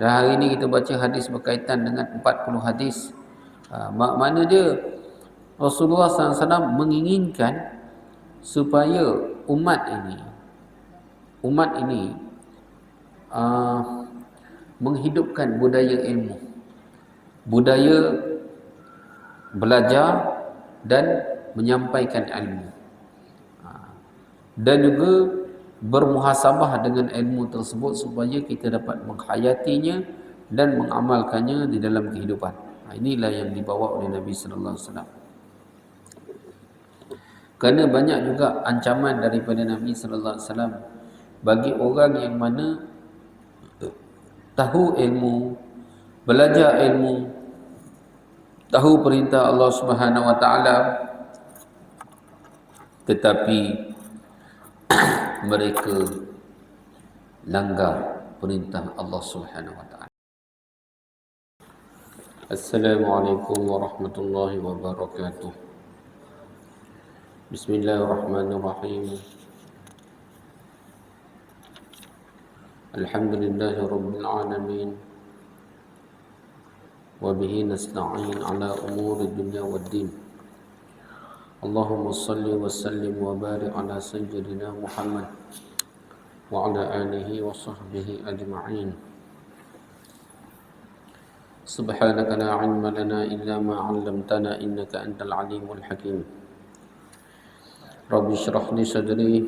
Dan hari ini kita baca hadis berkaitan dengan 40 hadis. Makna dia Rasulullah SAW menginginkan supaya umat ini menghidupkan budaya ilmu, budaya belajar dan menyampaikan ilmu, dan juga bermuhasabah dengan ilmu tersebut supaya kita dapat menghayatinya dan mengamalkannya di dalam kehidupan. Inilah yang dibawa oleh Nabi sallallahu alaihi wasallam. Kerana banyak juga ancaman daripada Nabi sallallahu alaihi wasallam bagi orang yang mana tahu ilmu, belajar ilmu, tahu perintah Allah Subhanahu wa taala, tetapi mereka langgar perintah Allah Subhanahu wa taala. Assalamualaikum warahmatullahi wabarakatuh. Bismillahirrahmanirrahim. Alhamdulillahi rabbil alamin. Wa bihi nasta'in ala umuri dunya waddin. Allahumma salli wa sallim wa barik ala sayyidina Muhammad wa ala alihi wa sahbihi ajma'in. Subhanaka la ilma lana illa ma 'allamtana innaka antal alimul hakim. Rabbi shrah li sadri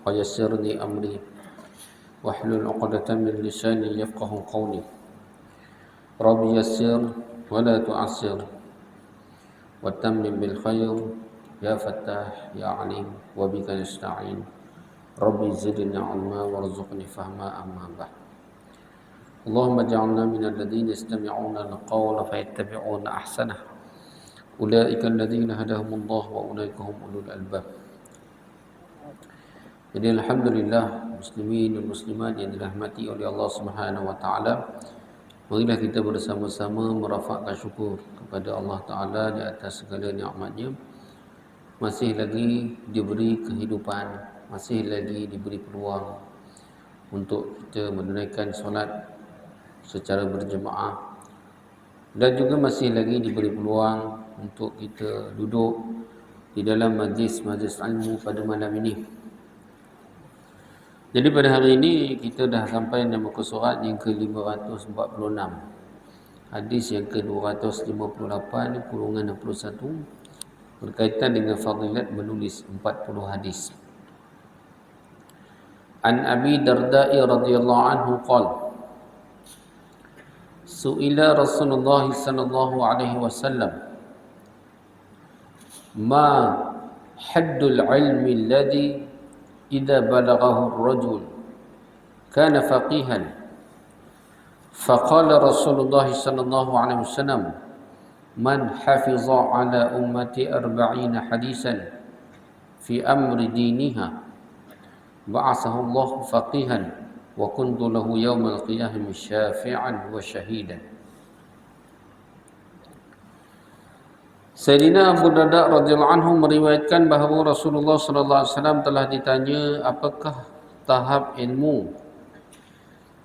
wa yassir li amri wahlul 'uqdatam min lisani yafqahu qawli. Rabbi yassir wa la tu'assir wa tammim bil khair. Ya Fattah, Ya Alim, wa bika nasta'in. Rabbi zidna ilma warzuqni fahma amma ba'd. Allahumma ja'alna minal ladzina yastami'una al-qawla fayattabi'una ahsanah. Ulaika alladzina hadahumullah wa ulaika hum ulul albab. Jadi alhamdulillah muslimin dan muslimat yang dirahmati oleh Allah Subhanahu wa taala, marilah kita bersama-sama merafakkan syukur kepada Allah taala di atas segala nikmatnya. Masih lagi diberi kehidupan, masih lagi diberi peluang untuk kita menunaikan solat secara berjemaah, dan juga masih lagi diberi peluang untuk kita duduk di dalam majlis-majlis ilmu pada malam ini. Jadi pada hari ini kita dah sampai dalam muka surat yang ke-546, hadis yang ke-258 kurungan 61, berkaitan dengan fadilat menulis 40 hadis. An Abi Darda'i radhiyallahu anhu qala su'ila Rasulullah sallallahu alaihi wasallam ma haddul ilmi alladhi idza balaghahu ar-rajul kana faqihan faqala Rasulullah sallallahu alaihi wasallam man hafiza ala ummati 40 hadisan fi amri diniha ba'athahu Allah faqihan wa kuntu lahu yawmal qiyamah syafi'an wa syahidan. Sayyidina Abu Darda radhiyallahu anhu meriwayatkan bahawa Rasulullah sallallahu alaihi wasallam telah ditanya apakah tahap ilmu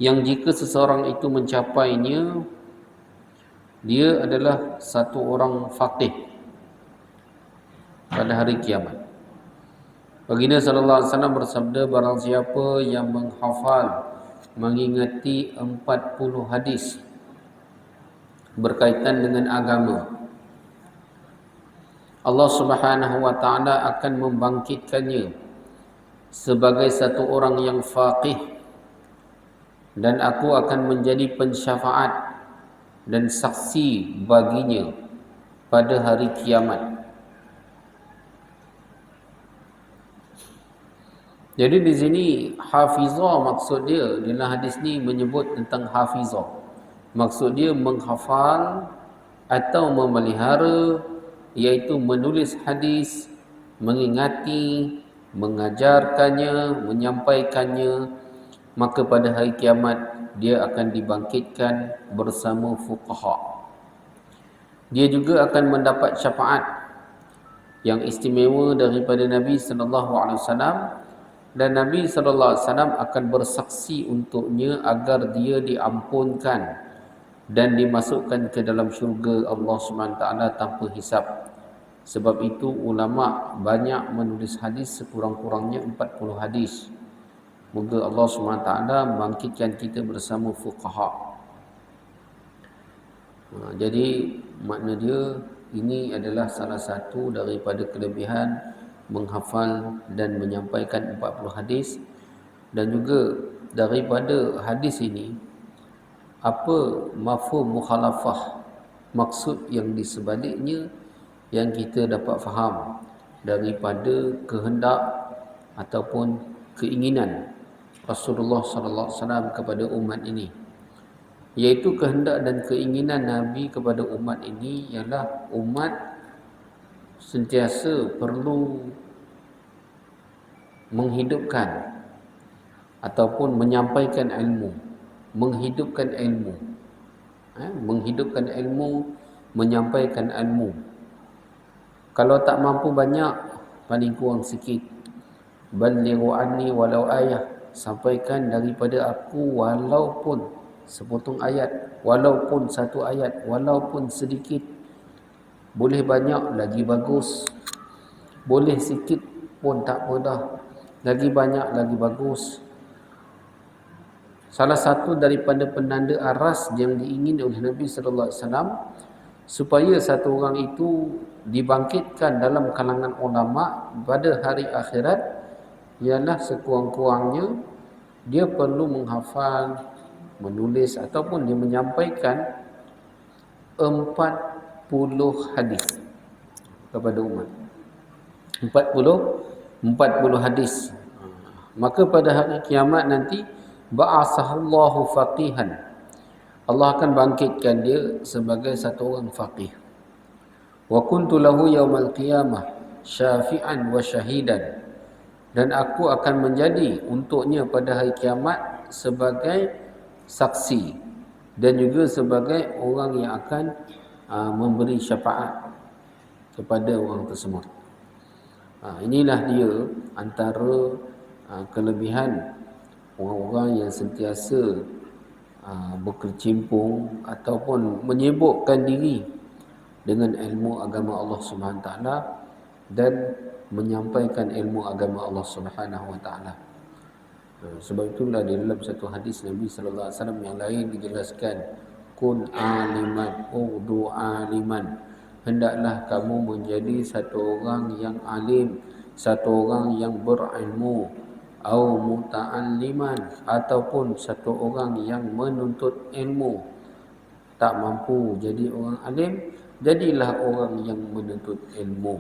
yang jika seseorang itu mencapainya dia adalah satu orang faqih pada hari kiamat. Baginda sallallahu alaihi wasallam bersabda, barang siapa yang menghafal, mengingati 40 hadis berkaitan dengan agama, Allah Subhanahu wa taala akan membangkitkannya sebagai satu orang yang faqih, dan aku akan menjadi pensyafaat dan saksi baginya pada hari kiamat. Jadi di sini hafizah maksud dia dalam hadis ni menyebut tentang hafizah. Maksud dia menghafal atau memelihara, iaitu menulis hadis, mengingati, mengajarkannya, menyampaikannya, maka pada hari kiamat dia akan dibangkitkan bersama fuqaha. Dia juga akan mendapat syafaat yang istimewa daripada Nabi sallallahu alaihi wasallam dan Nabi SAW akan bersaksi untuknya agar dia diampunkan dan dimasukkan ke dalam syurga Allah SWT tanpa hisab. Sebab itu ulama banyak menulis hadis, sekurang-kurangnya 40 hadis. Moga Allah SWT bangkitkan kita bersama fuqaha. Jadi makna dia, ini adalah salah satu daripada kelebihan menghafal dan menyampaikan 40 hadis. Dan juga daripada hadis ini, apa mafhum mukhalafah, maksud yang di sebaliknya yang kita dapat faham daripada kehendak ataupun keinginan Rasulullah SAW kepada umat ini, iaitu kehendak dan keinginan Nabi kepada umat ini ialah umat sentiasa perlu menghidupkan ataupun menyampaikan ilmu, menghidupkan ilmu, menghidupkan ilmu, menyampaikan ilmu. Kalau tak mampu banyak, paling kurang sikit. Balighu anni walau ayah, sampaikan daripada aku walaupun sepotong ayat, walaupun satu ayat, walaupun sedikit. Boleh banyak lagi bagus, boleh sikit pun tak apa dah, lagi banyak lagi bagus. Salah satu daripada penanda aras yang diingini oleh Nabi sallallahu alaihi wasallam supaya satu orang itu dibangkitkan dalam kalangan ulama pada hari akhirat ialah sekurang-kurangnya dia perlu menghafal, menulis ataupun dia menyampaikan 40 hadis kepada umat. 40 hadis. Maka pada hari kiamat nanti ba'asahallahu faqihan, Allah akan bangkitkan dia sebagai satu orang faqih. Wa kuntu lahu yaumal qiyamah syafi'an wa syahidan, dan aku akan menjadi untuknya pada hari kiamat sebagai saksi dan juga sebagai orang yang akan memberi syafaat kepada orang tersebut. Inilah dia antara kelebihan orang-orang yang sentiasa berkecimpung ataupun menyibukkan diri dengan ilmu agama Allah Subhanahu Wa Taala dan menyampaikan ilmu agama Allah Subhanahu Wa Taala. Sebab itulah di dalam satu hadis Nabi sallallahu alaihi wasallam yang lain dijelaskan, kun aliman udu aliman, hendaklah kamu menjadi satu orang yang alim, satu orang yang berilmu, au muta'alliman, ataupun satu orang yang menuntut ilmu. Tak mampu jadi orang alim, jadilah orang yang menuntut ilmu.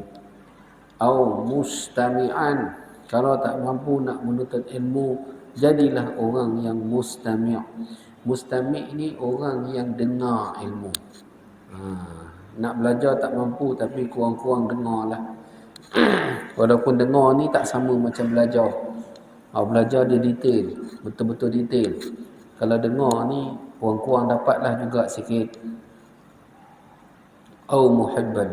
Au mustami'an, kalau tak mampu nak menuntut ilmu, jadilah orang yang mustami'. Mustami' ni orang yang dengar ilmu. Nak belajar tak mampu tapi kurang-kurang dengarlah. Walaupun dengar ni tak sama macam belajar. Belajar dia detail, betul-betul detail. Kalau dengar ni kurang-kurang dapatlah juga sikit. Au muhibban,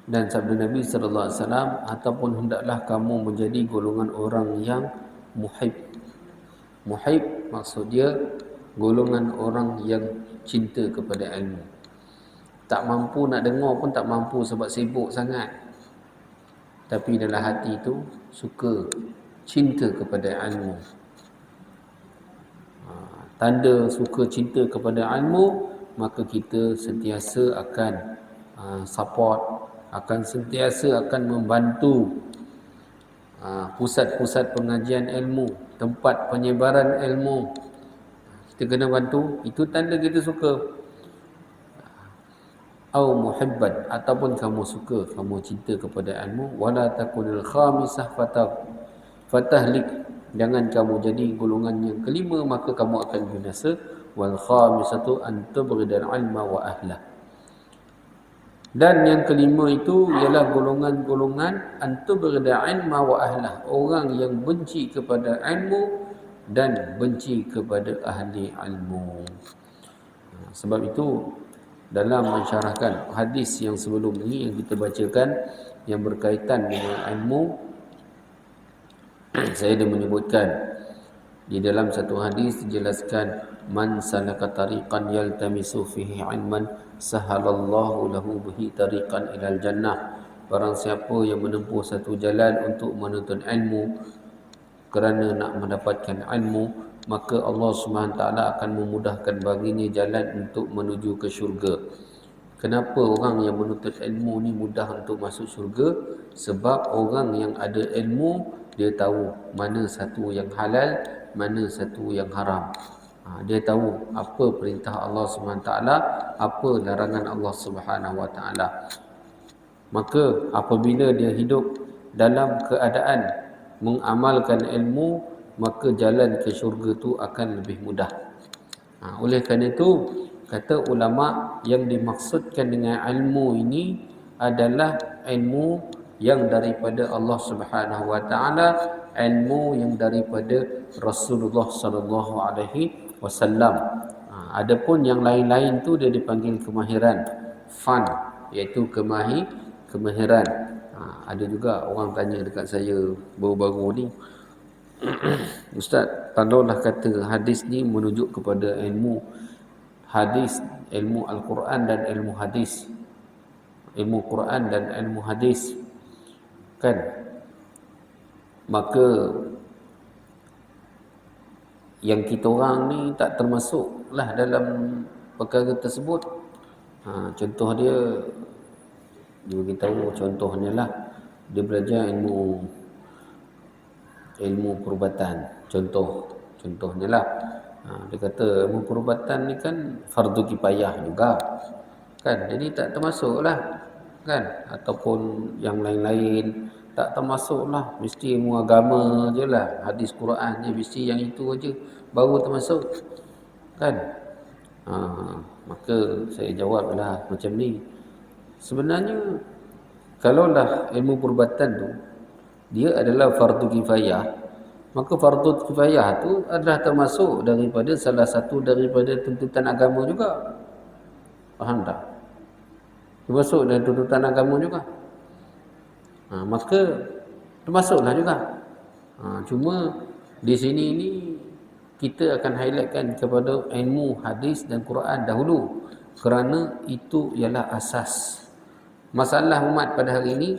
dan sabda Nabi sallallahu alaihi wasallam, ataupun hendaklah kamu menjadi golongan orang yang muhib. Muhib maksud dia golongan orang yang cinta kepada ilmu. Tak mampu nak dengar pun tak mampu sebab sibuk sangat. Tapi dalam hati tu suka, cinta kepada ilmu. Tanda suka cinta kepada ilmu, maka kita sentiasa akan support, akan sentiasa akan membantu pusat-pusat pengajian ilmu, tempat penyebaran ilmu. Kita kena bantu, itu tanda kita suka. Au muhibban, ataupun kamu suka, kamu cinta kepada ilmu. Wala takunil khamisah fatahlik, jangan kamu jadi golongan yang kelima, maka kamu akan binasa. Wal khamisatu an tubghidal ilma wa ahlah, dan yang kelima itu ialah golongan-golongan an tubghidal ilma wa ahlah, orang yang benci kepada ilmu dan benci kepada ahli ilmu. Sebab itu dalam mensyarahkan hadis yang sebelum ini yang kita bacakan yang berkaitan dengan ilmu, saya dah menyebutkan di dalam satu hadis dijelaskan, man salaka tariqan yaltamisu fihi ilman sahalallahu lahu bihi tariqan ilal jannah. Barang siapa yang menempuh satu jalan untuk menuntut ilmu kerana nak mendapatkan ilmu, maka Allah SWT akan memudahkan baginya jalan untuk menuju ke syurga. Kenapa orang yang menuntut ilmu ni mudah untuk masuk syurga? Sebab orang yang ada ilmu, dia tahu mana satu yang halal, mana satu yang haram. Dia tahu apa perintah Allah SWT, apa larangan Allah SWT. Maka apabila dia hidup dalam keadaan mengamalkan ilmu, maka jalan ke syurga tu akan lebih mudah. Oleh kerana itu, kata ulama, yang dimaksudkan dengan ilmu ini adalah ilmu yang daripada Allah Subhanahu wa taala, ilmu yang daripada Rasulullah sallallahu alaihi wasallam. Adapun yang lain-lain tu dia dipanggil kemahiran, fan, iaitu kemahiran. Ada juga orang tanya dekat saya baru-baru ni, Ustaz, kalaulah kata hadis ni menunjuk kepada ilmu hadis, ilmu Al-Quran dan ilmu hadis, ilmu Quran dan ilmu hadis, kan, maka yang kita orang ni tak termasuklah dalam perkara tersebut. Contoh dia beritahu, contohnya lah dia belajar ilmu perubatan, contohnya lah. Dia kata ilmu perubatan ni kan fardu kifayah juga, kan, jadi tak termasuklah, kan, ataupun yang lain-lain tak termasuklah, mesti ilmu agama je lah, hadis Quran je, mesti yang itu aja baru termasuk, kan. Maka saya jawablah macam ni, sebenarnya kalaulah ilmu perubatan tu dia adalah fardu kifayah, maka fardu kifayah tu adalah termasuk daripada salah satu daripada tuntutan agama juga. Faham tak? Termasuk dari tuntutan agama juga. Maka termasuklah juga. Cuma di sini ni kita akan highlightkan kepada ilmu hadis dan Quran dahulu, kerana itu ialah asas. Masalah umat pada hari ini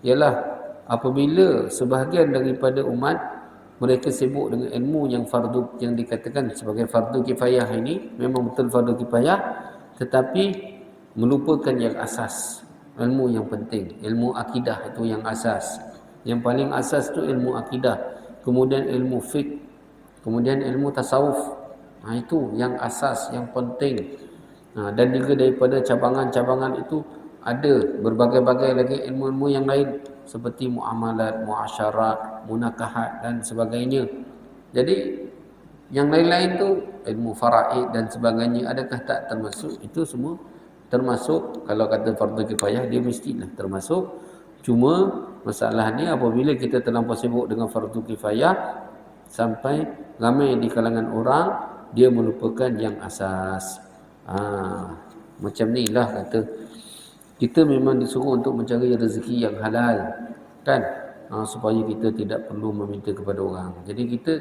ialah apabila sebahagian daripada umat mereka sibuk dengan ilmu yang fardu, yang dikatakan sebagai fardu kifayah ini, memang betul fardu kifayah, tetapi melupakan yang asas, ilmu yang penting, ilmu akidah itu yang asas. Yang paling asas itu ilmu akidah, kemudian ilmu fiqh, kemudian ilmu tasawuf. Itu yang asas, yang penting. Dan juga daripada cabangan-cabangan itu ada berbagai-bagai lagi ilmu-ilmu yang lain, seperti muamalat, muasyarat, munakahat dan sebagainya. Jadi yang lain-lain tu ilmu faraid dan sebagainya, adakah tak termasuk? Itu semua termasuk. Kalau kata fardu kifayah, dia mestilah termasuk. Cuma masalahnya apabila kita terlampau sibuk dengan fardu kifayah sampai ramai di kalangan orang dia melupakan yang asas. Macam ni lah kata, kita memang disuruh untuk mencari rezeki yang halal, kan, supaya kita tidak perlu meminta kepada orang. Jadi kita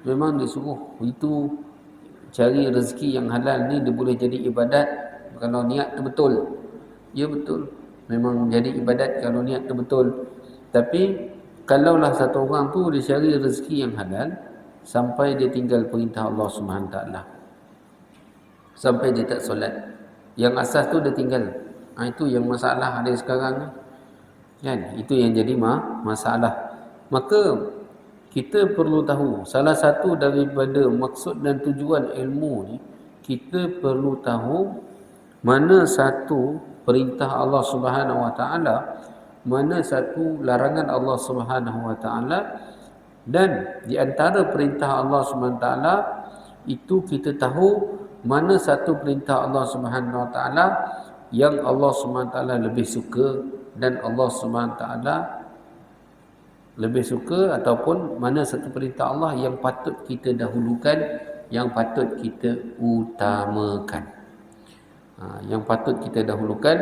memang disuruh itu, cari rezeki yang halal ni dia boleh jadi ibadat kalau niat tu betul. Ya betul, memang jadi ibadat kalau niat tu betul. Tapi kalaulah satu orang tu dia cari rezeki yang halal sampai dia tinggal perintah Allah SWT, sampai dia tak solat, yang asas tu dia tinggal, itu yang masalah ada sekarang ni, kan. Itu yang jadi masalah. Maka kita perlu tahu, salah satu daripada maksud dan tujuan ilmu ni, kita perlu tahu mana satu perintah Allah Subhanahu Wa Taala, mana satu larangan Allah Subhanahu Wa Taala. Dan di antara perintah Allah Subhanahu Wa Taala itu kita tahu mana satu perintah Allah Subhanahu Wa Taala yang Allah SWT lebih suka dan Allah SWT lebih suka, ataupun mana satu perintah Allah yang patut kita dahulukan, yang patut kita utamakan. Yang patut kita dahulukan,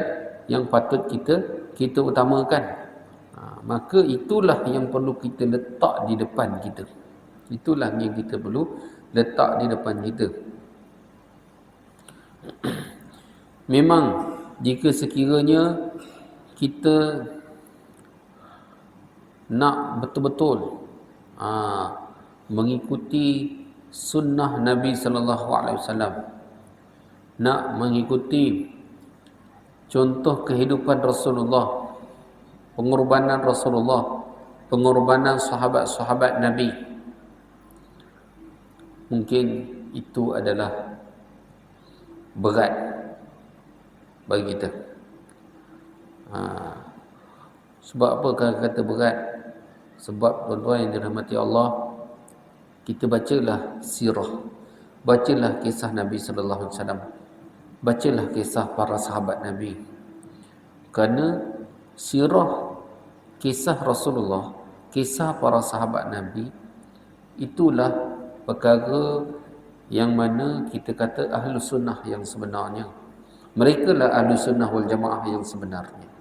yang patut kita utamakan. Maka itulah yang perlu kita letak di depan kita. Itulah yang kita perlu letak di depan kita. Memang jika sekiranya kita nak betul-betul mengikuti sunnah Nabi sallallahu alaihi wasallam, nak mengikuti contoh kehidupan Rasulullah, pengorbanan Rasulullah, pengorbanan sahabat-sahabat Nabi, mungkin itu adalah berat bagi kita. Sebab apa kata berat? Sebab tuan-tuan yang dirahmati Allah, kita bacalah sirah, bacalah kisah Nabi sallallahu alaihi wasallam, bacalah kisah para sahabat Nabi. Kerana sirah, kisah Rasulullah, kisah para sahabat Nabi, itulah perkara yang mana kita kata ahlu sunnah yang sebenarnya. Mereka lah ahlu sunnah wal jamaah yang sebenarnya.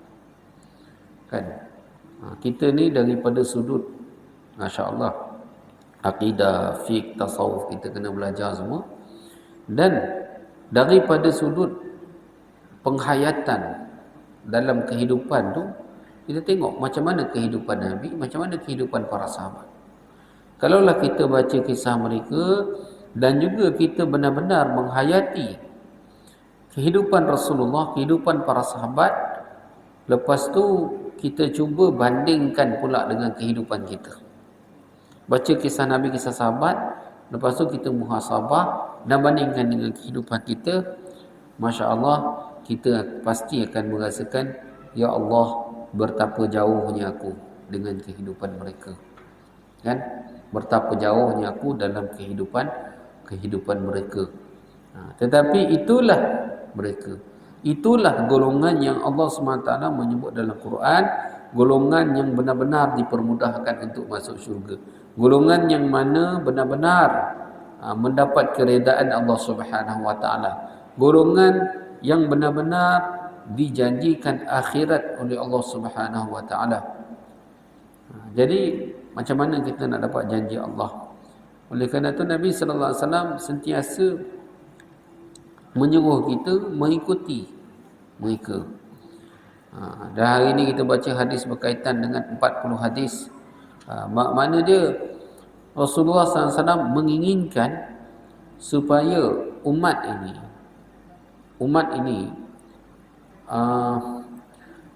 Kan? Kita ni daripada sudut, Masya Allah, akidah, fiqh, tasawuf, kita kena belajar semua. Dan daripada sudut penghayatan dalam kehidupan tu, kita tengok macam mana kehidupan Nabi, macam mana kehidupan para sahabat. Kalaulah kita baca kisah mereka dan juga kita benar-benar menghayati kehidupan Rasulullah, kehidupan para sahabat, lepas tu kita cuba bandingkan pula dengan kehidupan kita. Baca kisah Nabi, kisah sahabat, lepas tu kita muhasabah dan bandingkan dengan kehidupan kita. Masya Allah, kita pasti akan merasakan, ya Allah, betapa jauhnya aku dengan kehidupan mereka. Kan? Betapa jauhnya aku dalam kehidupan mereka. Tetapi itulah mereka. Itulah golongan yang Allah SWT menyebut dalam Quran, golongan yang benar-benar dipermudahkan untuk masuk syurga. Golongan yang mana benar-benar mendapat keredaan Allah Subhanahu Wa Taala. Golongan yang benar-benar dijanjikan akhirat oleh Allah Subhanahu Wa Taala. Jadi macam mana kita nak dapat janji Allah? Oleh kerana itu Nabi sallallahu alaihi wasallam sentiasa menyuruh kita mengikuti mereka. Dan hari ini kita baca hadis berkaitan dengan 40 hadis. Makna dia Rasulullah SAW menginginkan supaya umat ini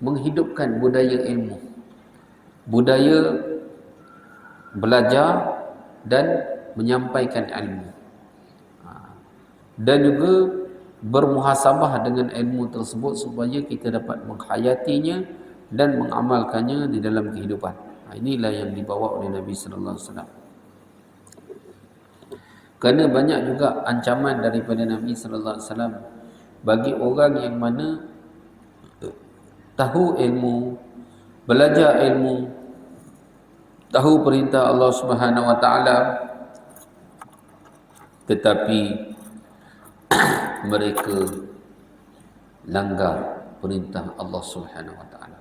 menghidupkan budaya ilmu, budaya belajar dan menyampaikan ilmu, dan juga bermuhasabah dengan ilmu tersebut supaya kita dapat menghayatinya dan mengamalkannya di dalam kehidupan. Inilah yang dibawa oleh Nabi sallallahu alaihi wasallam. Kerana banyak juga ancaman daripada Nabi sallallahu alaihi wasallam bagi orang yang mana tahu ilmu, belajar ilmu, tahu perintah Allah Subhanahu Wa Taala, tetapi mereka langgar perintah Allah Subhanahu Wa Taala.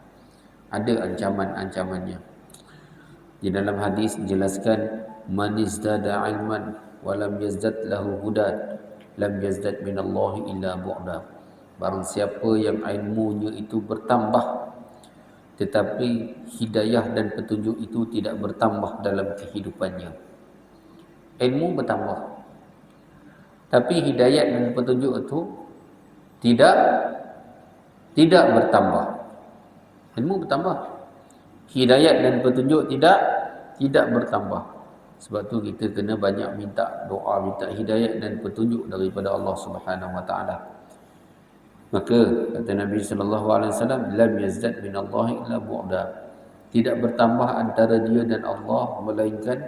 Ada ancaman-ancamannya. Di dalam hadis dijelaskan, man izdada ilman wa lam yazdad lahu hudan lam yazdad minallahi illa bu'da. Barang siapa yang ilmunya itu bertambah tetapi hidayah dan petunjuk itu tidak bertambah dalam kehidupannya. Ilmu bertambah, tapi hidayat dan petunjuk itu tidak bertambah. Ilmu bertambah, hidayat dan petunjuk tidak bertambah. Sebab tu kita kena banyak minta doa, minta hidayat dan petunjuk daripada Allah Subhanahu Wa Taala. Maka kata Nabi sallallahu alaihi wasallam, lam yazdad minallahi illa bu'da. Tidak bertambah antara dia dan Allah melainkan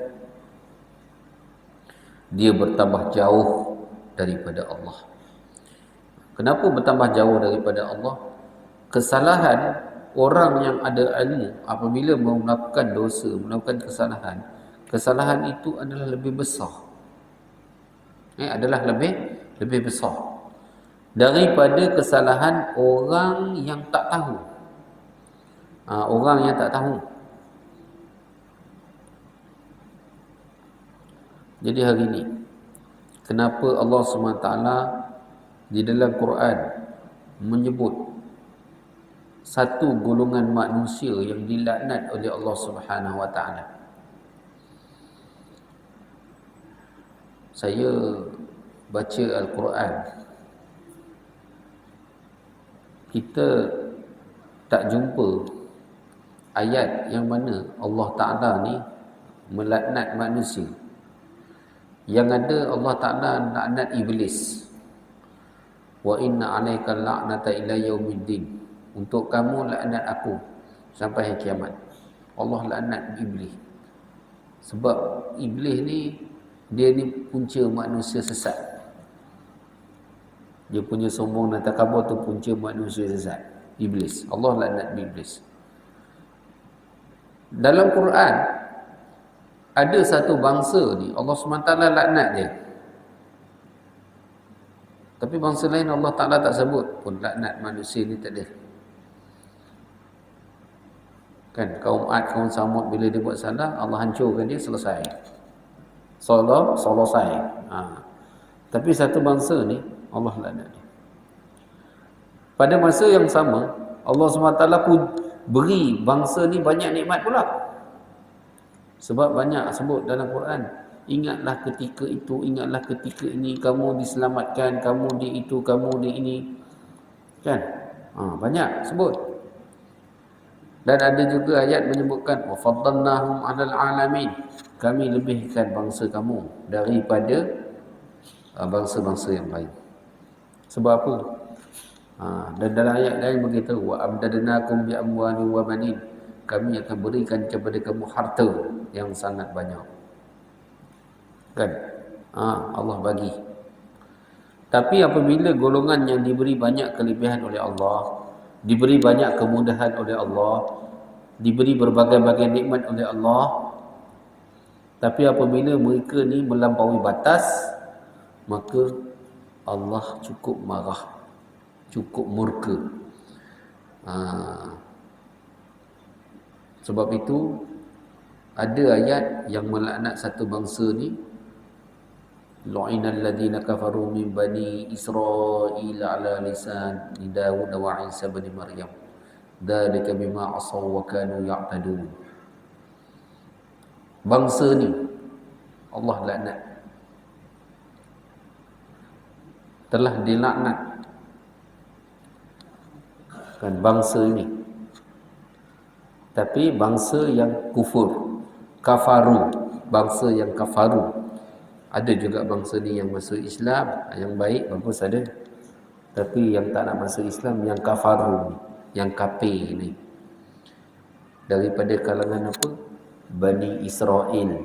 dia bertambah jauh daripada Allah. Kenapa bertambah jauh daripada Allah? Kesalahan orang yang ada ilmu apabila melakukan dosa, melakukan kesalahan itu adalah lebih besar. Adalah lebih besar daripada kesalahan orang yang tak tahu. Orang yang tak tahu. Jadi hari ini, kenapa Allah SWT di dalam Quran menyebut satu golongan manusia yang dilaknat oleh Allah Subhanahu Wa Taala? Saya baca Al-Quran, kita tak jumpa ayat yang mana Allah Ta'ala ni melaknat manusia. Yang ada Allah Ta'ala laknat iblis. Wa inna alaika la'nata ila yaumiddin. Untuk kamu laknat aku sampai hari kiamat. Allah laknat iblis. Sebab iblis ni, dia ni punca manusia sesat. Dia punya sombong dan takabur tu punca manusia sesat. Iblis. Allah laknat iblis. Dalam Quran ada satu bangsa ni Allah SWT laknat dia. Tapi bangsa lain Allah Ta'ala tak sebut pun laknat manusia ni, tak ada. Kan kaum Ad, kaum Samud bila dia buat salah, Allah hancurkan dia, selesai. Selesai. Tapi satu bangsa ni Allah laknat dia. Pada masa yang sama Allah SWT pun beri bangsa ni banyak nikmat pula. Sebab banyak sebut dalam Quran, ingatlah ketika itu, ingatlah ketika ini, kamu diselamatkan, kamu di itu, kamu di ini. Kan? Banyak sebut. Dan ada juga ayat menyebutkan wa faddalnahum 'alal 'alamin. Kami lebihkan bangsa kamu daripada bangsa-bangsa yang lain. Sebab apa? Dan dalam ayat lain beritahu wa amdadnakum bi amwalin wa banin. Kami akan berikan kepada kamu harta yang sangat banyak. Kan? Allah bagi. Tapi apabila golongan yang diberi banyak kelebihan oleh Allah, diberi banyak kemudahan oleh Allah, diberi berbagai-bagai nikmat oleh Allah, tapi apabila mereka ni melampaui batas, maka Allah cukup marah, cukup murka. Sebab itu ada ayat yang melaknat satu bangsa ni, lu'inal ladina kafaru min bani Israil ala lisan Daud wa Isa bin Maryam dzalika bima asaw wa kanu ya'tadun. Bangsa ni Allah laknat, telah dilaknat kan bangsa ini. Tapi bangsa yang kufur, kafaru, bangsa yang kafaru. Ada juga bangsa ni yang masuk Islam, yang baik, bagus ada. Tapi yang tak nak masuk Islam, yang kafaru, yang kafir ni. Daripada kalangan apa? Bani Israel.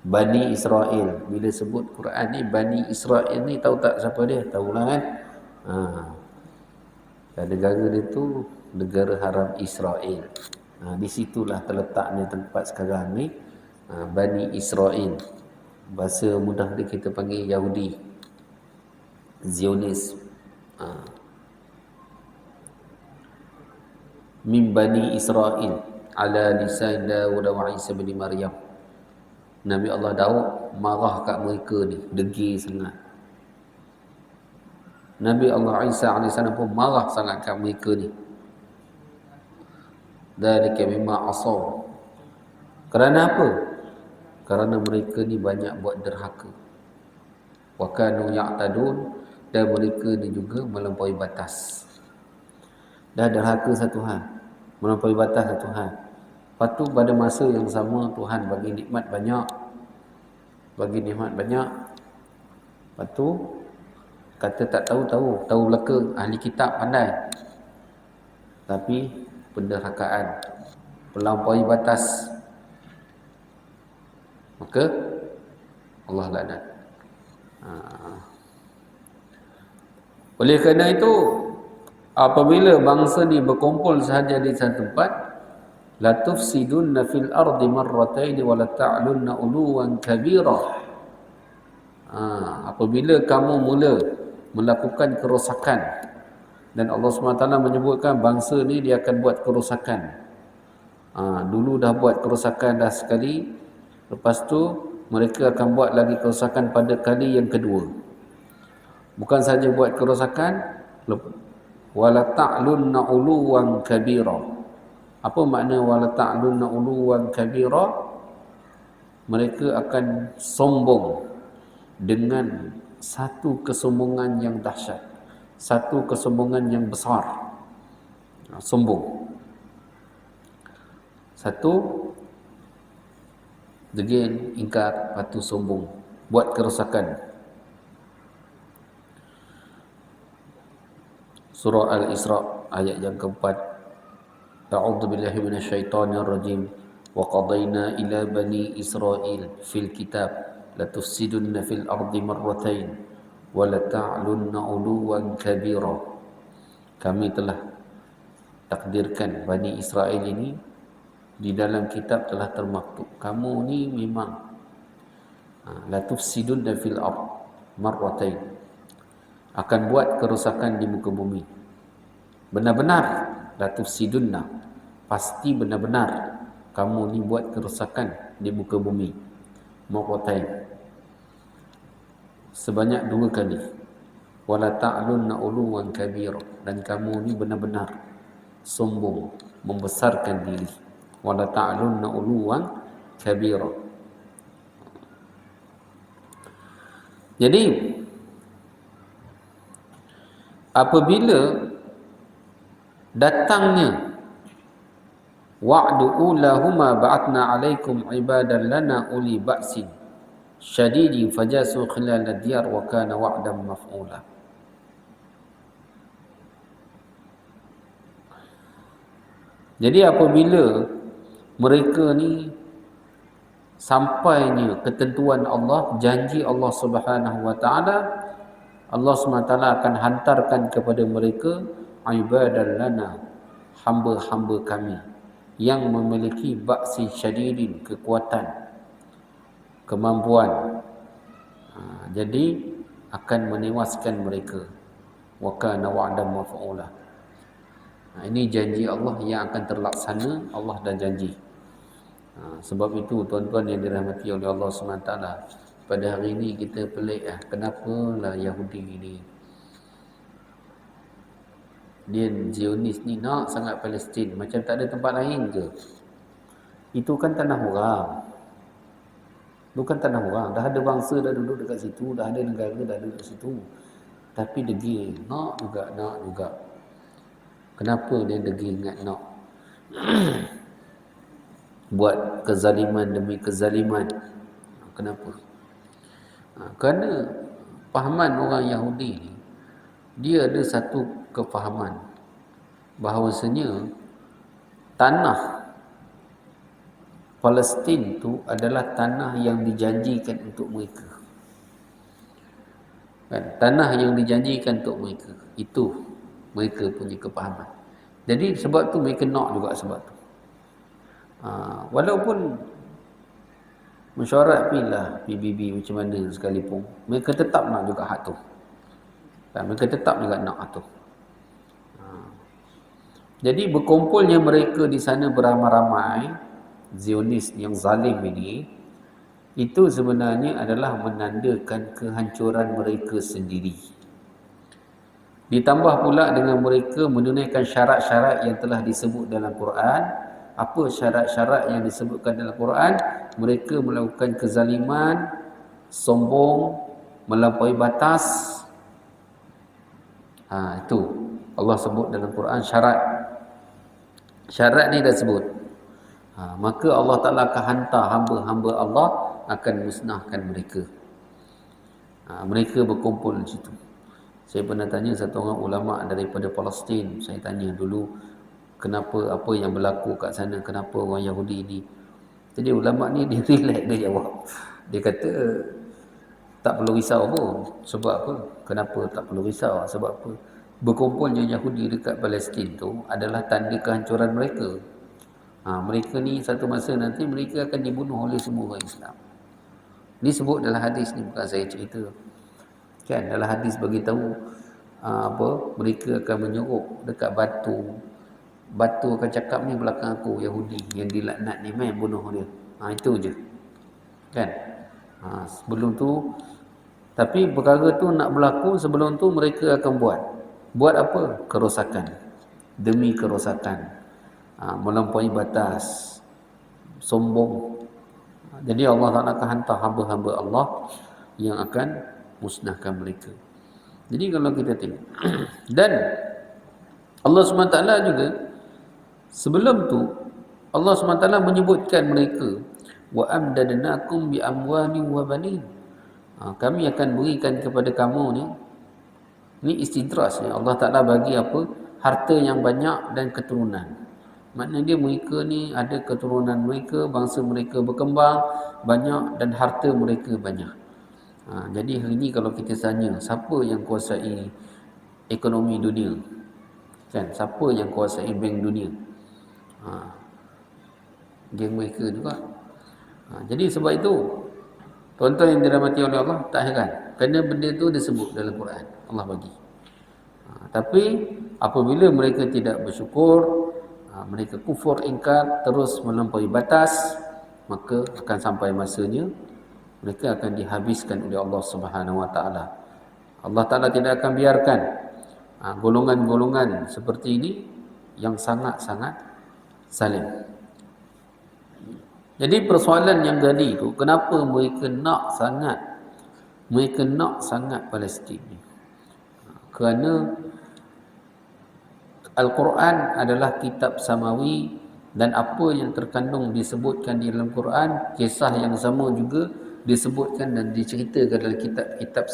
Bani Israel. Bila sebut Quran ni, Bani Israel ni, tahu tak siapa dia? Tahulah kan? Dan negara dia tu negara haram Israel. Di situlah terletaknya tempat sekarang ni, Bani Israel. Bahasa mudah dia kita panggil Yahudi, Zionis. Min Bani Israel ala lisan Daud wa Isa bin Maryam. Nabi Allah Daud marah kat mereka ni, degil sangat. Nabi Allah Isa AS pun marah sangat kat mereka ni. Dzalika mimma asaw. Kerana apa? Kerana mereka ni banyak buat derhaka. Wa kanu ya'tadun, dan mereka ni juga melampaui batas. Dah derhaka satu hal, melampaui batas satu hal. Lepas tu pada masa yang sama Tuhan bagi nikmat banyak. Bagi nikmat banyak. Lepas tu kata tak tahu belaka, ahli kitab pandai. Tapi penderhakaan, melampaui batas, maka Allah laknat. Oleh kerana itu, apabila bangsa ni berkumpul sahaja di satu tempat, la tufsidunna fil ardi marratain wa la ta'lunna uluwan kabira. Apabila kamu mula melakukan kerosakan, dan Allah SWT menyebutkan bangsa ni dia akan buat kerosakan. Dulu dah buat kerosakan dah sekali, Lepas tu mereka akan buat lagi kerosakan pada kali yang kedua. Bukan saja buat kerosakan, wala ta'lunna 'uluwan kabira. Apa makna wala ta'lunna 'uluwan kabira? Mereka akan sombong dengan satu kesombongan yang dahsyat, satu kesombongan yang besar. Sombong. Satu, again, ingkar, lepas tu sombong, buat kerosakan. Surah Al-Isra ayat yang keempat. A'udzu billahi minasyaitonir rajim. Wa qadayna ila bani Israil fil kitab la tufsidunna fil ardi marratain wa la ta'lunna 'uluwan kabira. Kami telah takdirkan Bani Israel ini, di dalam kitab telah termaktub, kamu ni memang la tufsidunna fil ard marratain, akan buat kerosakan di muka bumi. Benar-benar la tufsidunna, pasti benar-benar kamu ni buat kerosakan di muka bumi. Marratain, sebanyak 2 kali. Wala ta'lunna 'uluwan kabira, dan kamu ni benar-benar sombong, membesarkan diri. Wala ta'lunna 'uluwan kabira. Jadi apabila datangnya wa'du ulahuma ba'atna 'alaikum 'ibadan lana uli ba'sin syadidin fajasu khilal ad-diyar wa kana wa'dan maf'ula. Jadi apabila mereka ni sampainya ketentuan Allah, janji Allah Subhanahu wa taala, Allah Subhanahu wa taala akan hantarkan kepada mereka ibadan lana, hamba-hamba kami yang memiliki ba'si syadidin, kekuatan, kemampuan. Jadi akan menewaskan mereka. Wa kana wa'dan maf'ula. Ini janji Allah yang akan terlaksana. Allah dah janji. Sebab itu tuan-tuan yang dirahmati oleh Allah SWT, pada hari ini kita pelik kenapalah Yahudi ni, dia Zionis ni nak sangat Palestin, macam tak ada tempat lain ke? Itu kan tanah orang. Itu kan tanah orang. Dah ada bangsa dah duduk dekat situ, dah ada negara dah duduk situ. Tapi degil, nak juga. Kenapa dia degil ingat nak? Buat kezaliman demi kezaliman. Kenapa? Kerana fahaman orang Yahudi ni, dia ada satu kefahaman bahawasanya tanah Palestin tu adalah tanah yang dijanjikan untuk mereka. Kan? Tanah yang dijanjikan untuk mereka. Itu mereka punya kefahaman. Jadi sebab tu mereka nak juga sebab tu. Walaupun mesyuarat pilih PBB macam mana sekalipun, mereka tetap nak juga hak tu. Dan mereka tetap juga nak hak tu. Jadi berkumpulnya mereka di sana beramai-ramai, Zionis yang zalim ini, itu sebenarnya adalah menandakan kehancuran mereka sendiri. Ditambah pula dengan mereka menunaikan syarat-syarat yang telah disebut dalam Quran. Apa syarat-syarat yang disebutkan dalam Quran? Mereka melakukan kezaliman, sombong, melampaui batas. Itu Allah sebut dalam Quran syarat. Syarat ni dah sebut. Maka Allah Ta'ala akan hantar hamba-hamba Allah, akan musnahkan mereka. Mereka berkumpul di situ. Saya pernah tanya satu orang ulama daripada Palestin. Saya tanya dulu, kenapa, apa yang berlaku kat sana, kenapa orang Yahudi ni. Jadi ulama ni dia relax, dia jawab. Dia kata tak perlu risau pun. Sebab apa? Kenapa tak perlu risau? Sebab apa? Berkumpulnya Yahudi dekat Palestin tu adalah tanda kehancuran mereka. Mereka ni satu masa nanti mereka akan dibunuh oleh semua orang Islam. Ini sebut dalam hadis ni, bukan saya cerita. Kan dalam hadis bagi tahu mereka akan menyeruk dekat batu. Batu akan cakap, ni belakang aku Yahudi yang dilaknat ni, main bunuh dia. Itu je. kan. Sebelum tu, tapi perkara tu nak berlaku sebelum tu mereka akan buat apa? Kerosakan, demi kerosakan, melampaui batas, sombong. Jadi Allah Ta'ala akan hantar hamba-hamba Allah yang akan musnahkan mereka. Jadi kalau kita tengok dan Allah SWT juga sebelum tu Allah SWT menyebutkan mereka, wa amdadnakum bi amwalin wa banin. Kami akan berikan kepada kamu ni istidraj ni. Allah Taala bagi apa? Harta yang banyak dan keturunan. Maknanya mereka ni ada keturunan mereka, bangsa mereka berkembang banyak dan harta mereka banyak. Jadi hari ni kalau kita tanya siapa yang kuasai ekonomi dunia, kan, siapa yang kuasai bank dunia, geng mereka juga. Jadi sebab itu tuan-tuan yang dirahmati oleh Allah, tak heran kerana benda tu disebut dalam Quran, Allah bagi. Tapi apabila mereka tidak bersyukur, mereka kufur, ingkar, terus melampaui batas, maka akan sampai masanya mereka akan dihabiskan oleh Allah Subhanahu Wa Taala. Allah Taala tidak akan biarkan golongan-golongan seperti ini yang sangat-sangat zalim. Jadi persoalan yang jadi tu, kenapa mereka nak sangat Palestin ni? Kerana Al-Quran adalah kitab samawi dan apa yang terkandung disebutkan di dalam Quran, kisah yang sama juga disebutkan dan diceritakan dalam kitab-kitab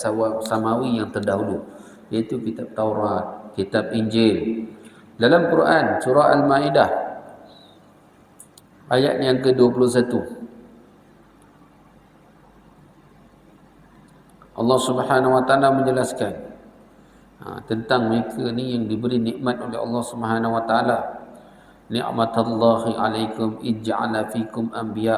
samawi yang terdahulu, iaitu kitab Taurat, kitab Injil. Dalam Quran surah Al-Maidah ayat yang ke-21, Allah Subhanahu Wa Taala menjelaskan tentang mereka ni yang diberi nikmat oleh Allah Subhanahu Wa Taala. Ni'matallahi alaikum ij'ala fikum anbiya.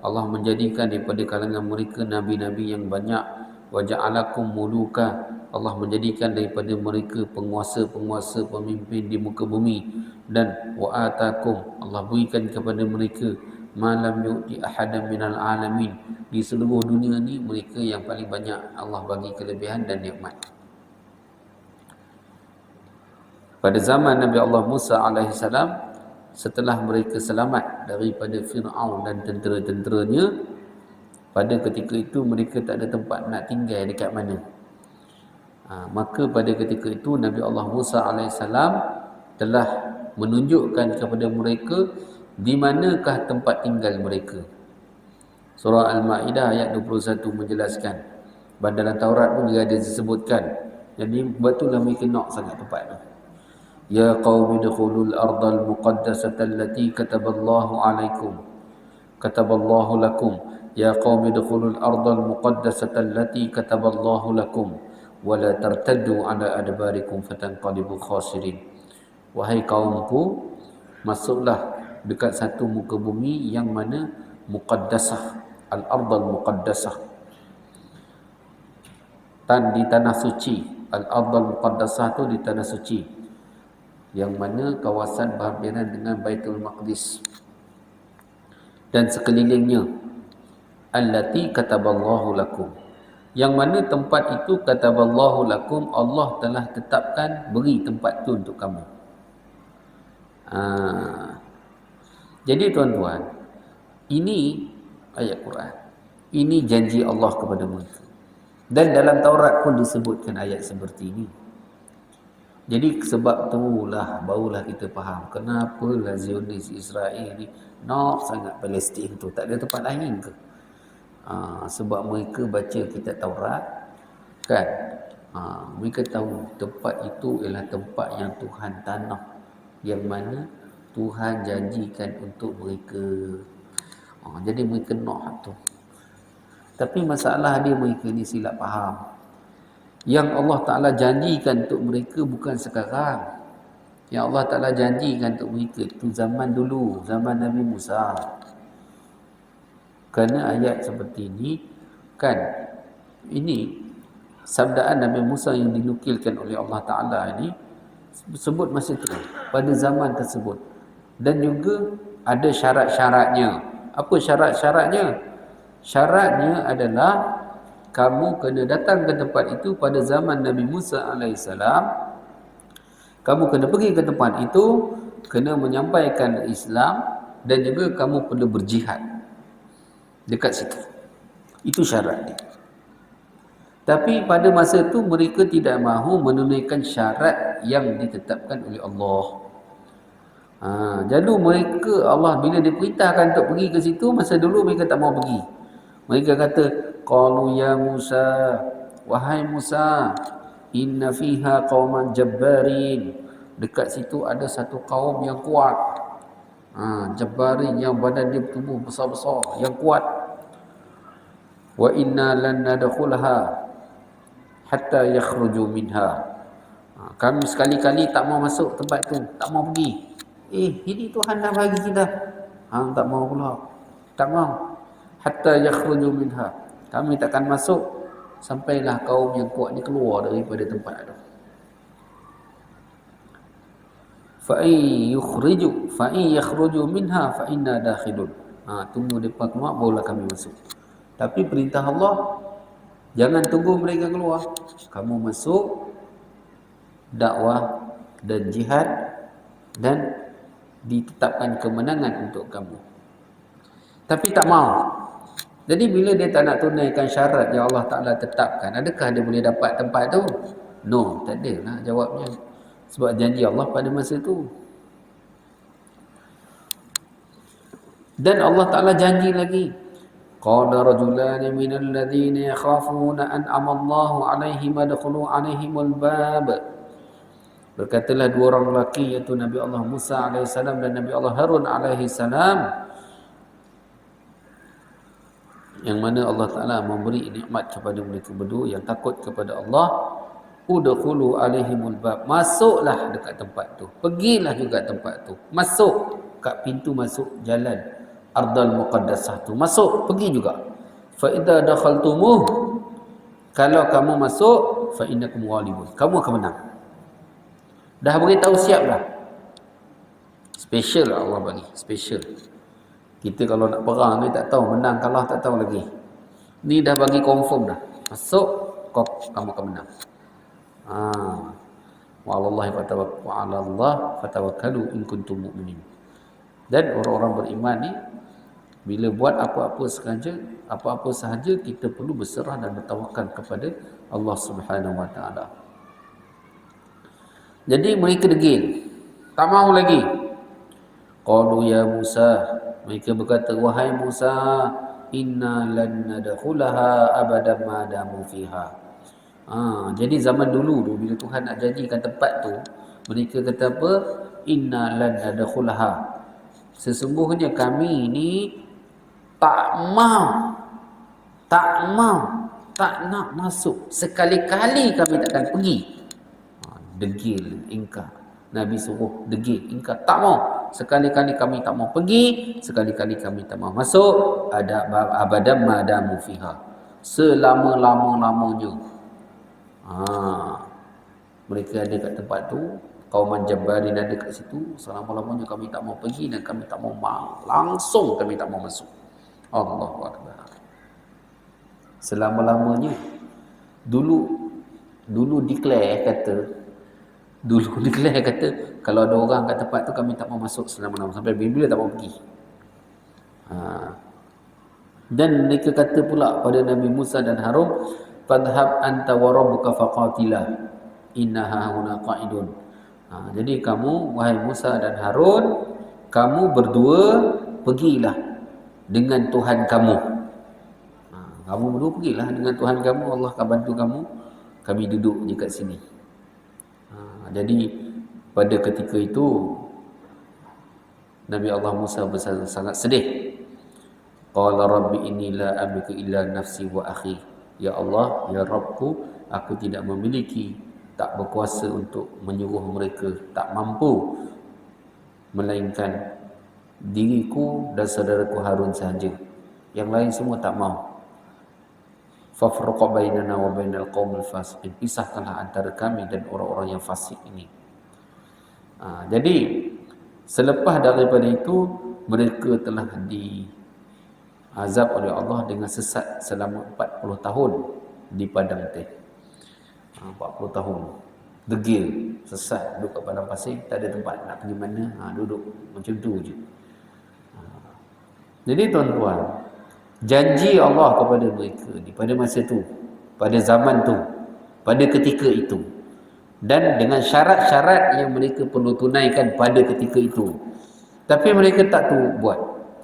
Allah menjadikan daripada kalangan mereka nabi-nabi yang banyak. Wa ja'alakum muluka. Allah menjadikan daripada mereka penguasa-penguasa, pemimpin di muka bumi. Dan wa atakum, Allah berikan kepada mereka malam yu'ti ahadan minal alamin. Di seluruh dunia ni mereka yang paling banyak Allah bagi kelebihan dan nikmat. Pada zaman Nabi Allah Musa AS, setelah mereka selamat daripada Fir'aun dan tentera-tenteranya, pada ketika itu mereka tak ada tempat nak tinggal dekat mana. Maka pada ketika itu Nabi Allah Musa AS telah menunjukkan kepada mereka di manakah tempat tinggal mereka. Surah Al-Ma'idah ayat 21 menjelaskan. Dalam Taurat pun juga ada disebutkan. Jadi betullah mereka nak sangat tempat tu. Ya qaumi dukhulul ardal muqaddasata allati kataballahu alaikum. Kataballahu lakum. Ya qaumi dukhulul ardal muqaddasata allati kataballahu lakum. Wa la tartaddu ala adbarikum fatanqalibu khasirin. Wahai kaumku, masuklah dekat satu muka bumi yang mana muqaddasah, al-ardal muqaddasah, di tanah suci. Al-ardal muqaddasah tu di tanah suci, yang mana kawasan berhampiran dengan Baitul Maqdis dan sekelilingnya. Allati kataballahu lakum, yang mana tempat itu kataballahu lakum, Allah telah tetapkan, beri tempat tu untuk kamu. Jadi tuan-tuan, ini ayat Quran, ini janji Allah kepada mereka, dan dalam Taurat pun disebutkan ayat seperti ini. Jadi sebab itulah barulah kita faham kenapa Zionis Israel ni nak sangat Palestin tu, tak ada tempat lain ke? Sebab mereka baca kitab Taurat, kan? Mereka tahu tempat itu ialah tempat yang Tuhan tanam, yang mana Tuhan janjikan untuk mereka. Jadi mereka nak tu. Tapi masalah dia, mereka ni silap faham. Yang Allah Ta'ala janjikan untuk mereka bukan sekarang. Yang Allah Ta'ala janjikan untuk mereka itu zaman dulu, zaman Nabi Musa. Kerana ayat seperti ini, kan, ini sabdaan Nabi Musa yang dinukilkan oleh Allah Ta'ala ini sebut masa itu, pada zaman tersebut. Dan juga ada syarat-syaratnya. Apa syarat-syaratnya? Syaratnya adalah kamu kena datang ke tempat itu pada zaman Nabi Musa alaihissalam. Kamu kena pergi ke tempat itu, kena menyampaikan Islam, dan juga kamu perlu berjihad dekat situ. Itu syarat dia. Tapi pada masa itu mereka tidak mahu menunaikan syarat yang ditetapkan oleh Allah. Jadi mereka, Allah bila diperintahkan untuk pergi ke situ, masa dulu mereka tak mau pergi. Mereka kata, qalu ya Musa, wahai Musa, inna fiha qauman jabbarin. Dekat situ ada satu kaum yang kuat. Jabbarin, yang badan dia bertubuh besar-besar, yang kuat. Wa inna lan nadkhulaha hatta yakhruju minha. Kami sekali-kali tak mau masuk tempat tu, tak mau pergi. Ini Tuhan dah bagi kita. Tak mau pula. Tak mau. Hatta yakhruju minha. Kami takkan masuk sampailah kaum yang kuat ni keluar daripada tempat itu. Fa in yakhruju minha fa inna dakhilun. Tunggu depa keluar barulah kami masuk. Tapi perintah Allah, jangan tunggu mereka keluar. Kamu masuk, dakwah dan jihad, dan ditetapkan kemenangan untuk kamu. Tapi tak mau. Jadi bila dia tak nak tunaikan syarat yang Allah Ta'ala tetapkan, adakah dia boleh dapat tempat tu? No, tak ada lah jawabnya. Sebab janji Allah pada masa tu. Dan Allah Ta'ala janji lagi. Qala rajulani minal ladhina yakhafuna an'ama Allahu 'alaihim adkhulu 'alaihimul bab. Berkatalah dua orang lelaki, iaitu Nabi Allah Musa AS dan Nabi Allah Harun AS, yang mana Allah Ta'ala memberi nikmat kepada mereka berdua yang takut kepada Allah. Udkhulu alaihimul bab. Masuklah dekat tempat tu. Pergilah juga tempat tu. Masuk kat pintu masuk jalan Ardal Muqaddasah tu. Masuk, pergi juga. Fa idza dakhaltumuh, kalau kamu masuk, fa innakum ghalibun. Kamu akan menang. Dah beritahu siap dah. Special lah Allah bagi, special. Kita kalau nak perang ni tak tahu menang kalah, tak tahu lagi. Ni dah bagi confirm dah. Masuk, kamu akan menang. Wa 'ala Allah fatawakkalu in kuntum mu'minin. Dan orang-orang beriman ni bila buat apa-apa sahaja kita perlu berserah dan bertawakal kepada Allah Subhanahu wa taala. Jadi mereka degil, tak mau lagi. Qalu ya Musa, mereka berkata, wahai Musa, inna lan nadkhulaha abadan ma damu fiha. Jadi zaman dulu bila Tuhan nak janjikan tempat tu, mereka kata apa? Inna lan nadkhulaha. Sesungguhnya kami ni tak nak masuk. Sekali-kali kami takkan pergi. Degil, ingkar. Nabi suruh degil, ingkar. Tak mau. Sekali-kali kami tak mau pergi, sekali-kali kami tak mau masuk. Ada abadan madamu fiha. Selama-lamanya. Mereka ada kat tempat tu, kaum Jabbarin ada kat situ. Selama-lamanya kami tak mau pergi dan kami tak mau langsung kami tak mau masuk. Allahu Akbar. Selama-lamanya. Dulu declare kata kalau ada orang kat tempat tu kami tak mau masuk selama-lamanya, sampai bila tak mau pergi. Dan mereka kata pula pada Nabi Musa dan Harun, fadhhab anta wa rabbuka faqatila innaha huna qa'idun. Jadi kamu, wahai Musa dan Harun, kamu berdua pergilah dengan Tuhan kamu. Kamu berdua pergilah dengan Tuhan kamu, Allah akan bantu kamu. Kami duduk je kat sini. Jadi pada ketika itu Nabi Allah Musa sangat sedih. Qala rabbi inni la amliku illa nafsi wa akhi. Ya Allah, ya Rabbku, aku tidak memiliki, tak berkuasa untuk menyuruh mereka, tak mampu, melainkan diriku dan saudaraku Harun sahaja. Yang lain semua tak mau. Fafruqa bainana wa bainal qaumil fasiqin. Pisahkanlah antara kami dan orang-orang yang fasik ini. Jadi selepas daripada itu mereka telah azab oleh Allah dengan sesat selama 40 tahun di padang teh. 40 tahun degil, sesat, duduk kat padang pasir, tak ada tempat nak pergi mana, duduk macam tu je. Jadi tuan-tuan, janji Allah kepada mereka ni pada masa tu, pada zaman tu, pada ketika itu, dan dengan syarat-syarat yang mereka perlu tunaikan pada ketika itu. Tapi mereka tak tu buat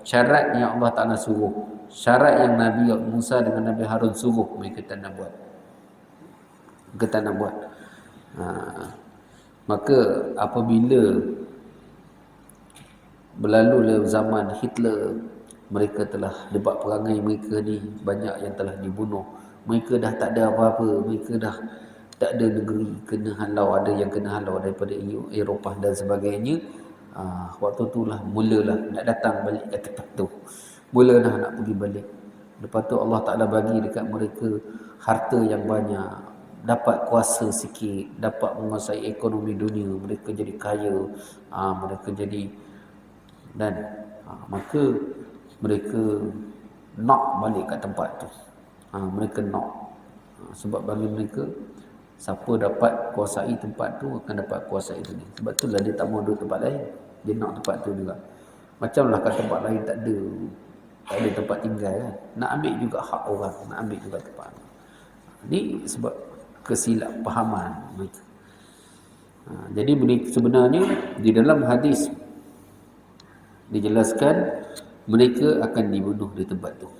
syarat yang Allah Ta'ala suruh, syarat yang Nabi Musa dengan Nabi Harun suruh, mereka tak nak buat. Mereka tak nak buat. Maka apabila berlalu zaman Hitler, mereka telah debat perangai mereka ni, banyak yang telah dibunuh. Mereka dah tak ada apa-apa, mereka dah tak ada negeri, kena halau, ada yang kena halau daripada Eropah dan sebagainya. Waktu itulah mulalah nak datang balik ke tempat tu, mulalah nak pergi balik. Lepas tu Allah Ta'ala bagi dekat mereka harta yang banyak, dapat kuasa sikit, dapat menguasai ekonomi dunia, mereka jadi kaya, mereka jadi, dan maka mereka nak balik kat tempat tu. Mereka nak, sebab bagi mereka siapa dapat kuasai tempat tu akan dapat kuasai dunia. Sebab tu lah dia tak mau duduk tempat lain, dia nak tempat tu juga. Macamlah kat tempat lain tak ada tempat tinggal kan, nak ambil juga hak orang, nak ambil juga tempat. Ni sebab kesilap pahaman mereka. Jadi sebenarnya di dalam hadis dijelaskan mereka akan dibunuh di tempat tu.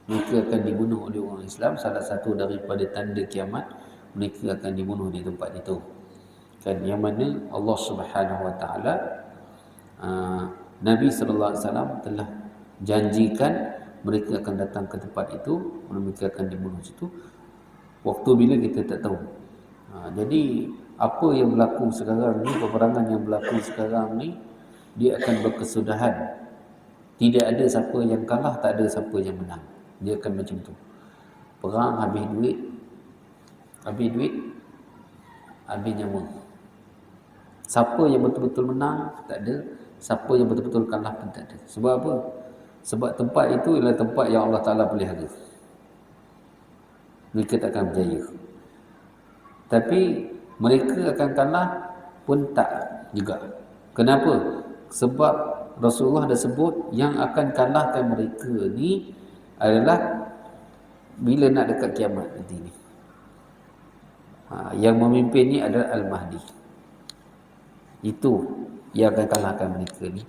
Mereka akan dibunuh oleh orang Islam. Salah satu daripada tanda kiamat, mereka akan dibunuh di tempat itu. Kan, yang mana Allah Subhanahu Wa Taala, Nabi sallallahu alaihi wasallam telah janjikan mereka akan datang ke tempat itu, mereka akan dibunuh situ. Waktu bila kita tak tahu. Jadi apa yang berlaku sekarang ni, peperangan yang berlaku sekarang ni, dia akan berkesudahan. Tidak ada siapa yang kalah, tak ada siapa yang menang. Dia akan macam tu. Perang habis duit, habis nyawa. Siapa yang betul-betul menang, tak ada. Siapa yang betul-betul kalah pun tak ada. Sebab apa? Sebab tempat itu ialah tempat yang Allah Ta'ala pelihara. Mereka takkan berjaya. Tapi mereka akan kalah pun tak juga. Kenapa? Sebab Rasulullah dah sebut yang akan kalahkan mereka ni adalah bila nak dekat kiamat nanti ni. Yang memimpin ni adalah Al-Mahdi. Itu yang akan kalahkan mereka ni.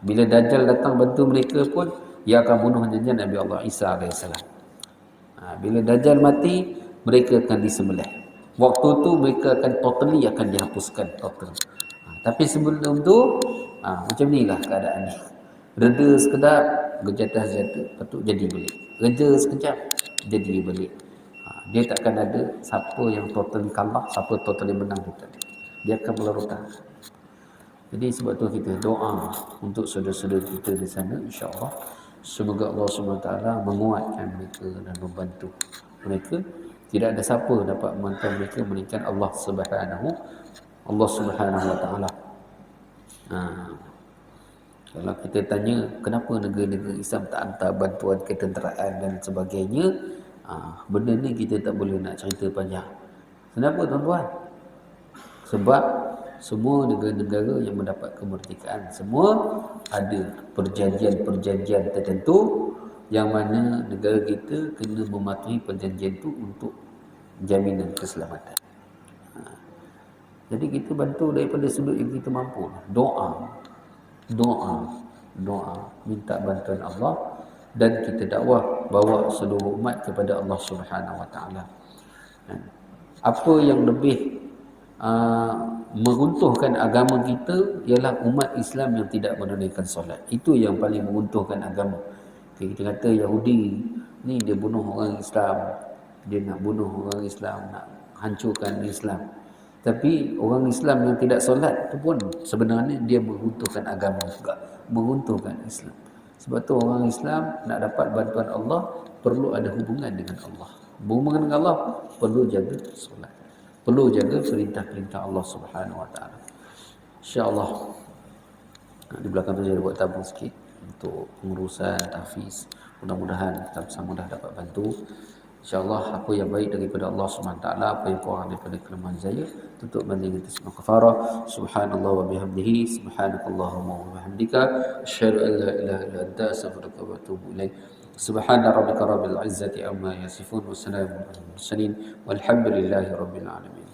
Bila Dajjal datang bantu mereka pun, ia akan bunuh janjian Nabi Allah Isa AS. Bila Dajjal mati, mereka akan disembelih. Waktu tu mereka akan totally akan dihapuskan total. Tapi sebelum tu, macam ni lah keadaan ni. Reda sekejap, gejatah senjata, lepas tu jadi balik. Reda sekejap, jadi balik. Dia takkan ada siapa yang totally kalah, siapa totally menang. Dia akan berlarut. Jadi sebab tu kita doa untuk saudara-saudara kita di sana, insya-Allah semoga Allah SWT menguatkan mereka dan membantu mereka. Tidak ada siapa dapat membantu mereka melainkan Allah Subhanahu Wa Taala. Kalau kita tanya kenapa negara-negara Islam tak hantar bantuan ketenteraan dan sebagainya, benda ni kita tak boleh nak cerita panjang. Kenapa tuan-tuan? Sebab semua negara-negara yang mendapat kemerdekaan, semua ada perjanjian-perjanjian tertentu yang mana negara kita kena mematuhi perjanjian itu untuk jaminan keselamatan. Jadi kita bantu daripada sudut yang kita mampu. Doa, minta bantuan Allah, dan kita dakwah, bawa seluruh umat kepada Allah Subhanahu Wa Taala. Apa yang lebih meruntuhkan agama kita ialah umat Islam yang tidak menunaikan solat. Itu yang paling meruntuhkan agama. Kita kata Yahudi ni dia bunuh orang Islam, dia nak bunuh orang Islam, nak hancurkan Islam. Tapi orang Islam yang tidak solat tu pun sebenarnya dia meruntuhkan agama juga, meruntuhkan Islam. Sebab tu orang Islam nak dapat bantuan Allah perlu ada hubungan dengan Allah. Hubungan dengan Allah perlu jaga solat, perlu jaga perintah-perintah Allah Subhanahu Wa Taala. Insya-Allah di belakang tu saya buat tabung sikit. untuk pengurusan tahfiz. Mudah-mudahan kita bersama dah dapat bantu. InsyaAllah apa yang baik daripada Allah SWT, apa yang kurang daripada kelemahan saya, tutup banding itu semua kafarah. Subhanallah wa bihamdihi, subhanakallahumma wa bihamdika, asyhadu an la ilaha illa anta, astaghfiruka wa atubu ilaik. Subhana rabbika rabbil izzati amma yasifun, wa salamun alal mursalin, walhamdulillahi rabbil alamin.